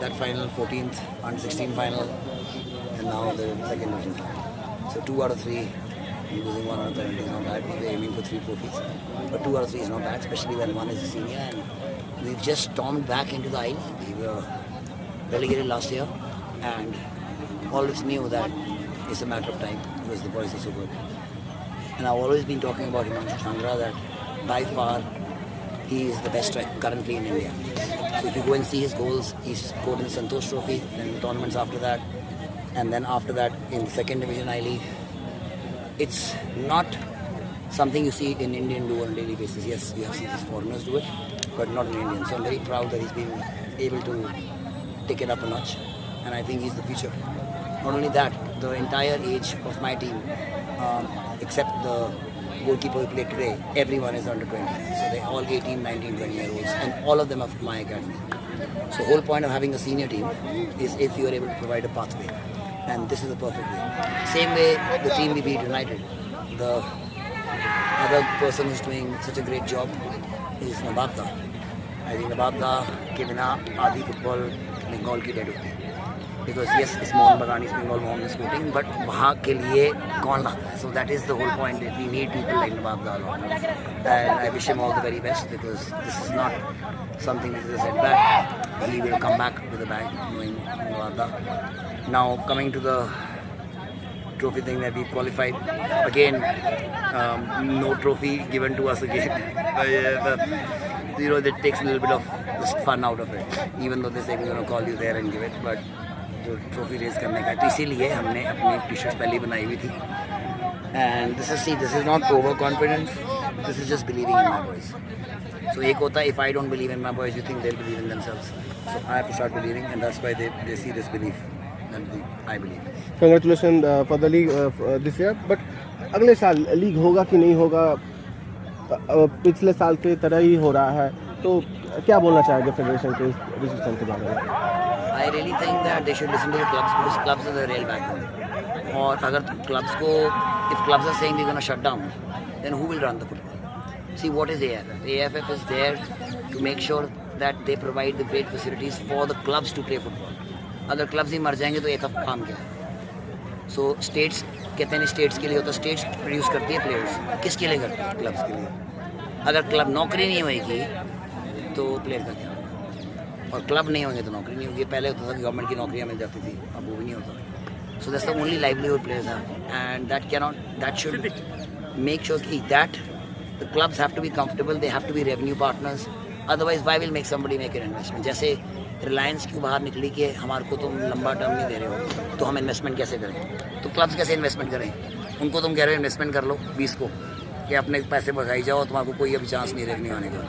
that final, 14th, under 16 final, and now the second division final. So 2 out of 3, and losing 1 out of 10 is not bad. We were aiming for 3 trophies, but 2 out of 3 is not bad, especially when one is a senior. And we've just stormed back into the I-League. We were relegated last year, and all of us knew that it's a matter of time because the boys are so good. And I've always been talking about Himanshu Changra that by far he is the best striker currently in India. So if you go and see his goals, he's scored in the Santosh Trophy, then in the tournaments after that, and then after that in the second division I-League. It's not something you see in Indian do on a daily basis. Yes, you have seen these foreigners do it, but not in Indian. So I'm very proud that he's been able to take it up a notch, and I think he's the future. Not only that, the entire age of my team, except the goalkeeper who played today, everyone is under 20. So they're all 18, 19, 20-year-olds, and all of them are from my academy. So the whole point of having a senior team is if you are able to provide a pathway, and this is the perfect way. Same way the team we beat United, the other person who's doing such a great job is Nawab Da. I think Nawab Da के बिना आधी football Bengal की dead होती है. Because yes, it's Mohan Bagan, it's Bengal Mohan sporting, but वहाँ के लिए कौन लाता है? So that is the whole point, that we need people like Nawab Da along. And I wish him all the very best, because this is not something that is a setback. He will come back with a bang, knowing Nawab Da. Now coming to the trophy thing that we qualified, again, no trophy given to us again. That takes a little bit of just fun out of it, even though they say we're going to call you there and give it, but जो trophy race करने का, तो इसीलिए हमने अपनी T shirt पहले बनाई हुई थी. And this is not over confidence, this is just believing in my boys. So एक होता है, if I don't believe in my boys, you think they will believe in themselves. So I have to start believing, and that's why they see this belief and I believe. Congratulation for the league this year. But अगले साल league होगा कि नहीं होगा, पिछले साल की तरह ही हो रहा है, तो क्या बोलना चाहेंगे फेडरेशन के इस डिसीजन के बारे में? I really think that they should listen to the clubs, because clubs are the real backbone. और अगर clubs को, if clubs are saying they're going to shut down, then who will run the football? See, what is AFF? AFF is there to make sure that they provide the great facilities for the clubs to play football. अगर clubs ही मर जाएंगे तो AFF काम क्या है? So states कहते हैं states के लिए होता है, states produce करती है players. किसके लिए करती है? Clubs के लिए. अगर club नौकरी नहीं होएगी तो player का क्या? और क्लब नहीं होंगे तो नौकरी नहीं होगी. पहले होता था कि गवर्नमेंट की नौकरियां मिल जाती थी, अब वो भी नहीं होता. So that's the only livelihood players have, and that should make sure कि that the clubs have to be comfortable, they have to be revenue partners. Otherwise why will make somebody make an investment? जैसे Reliance क्यों बाहर निकली कि हमारे को तुम लंबा टर्म नहीं दे रहे हो, तो हम इन्वेस्टमेंट कैसे करें? तो क्लब्स कैसे इन्वेस्टमेंट करें? उनको तुम कह रहे हो इन्वेस्टमेंट कर लो 20 को, कि अपने पैसे भगाई जाओ, तुम्हारे को कोई अभी चांस नहीं रेवेन्यू आने का.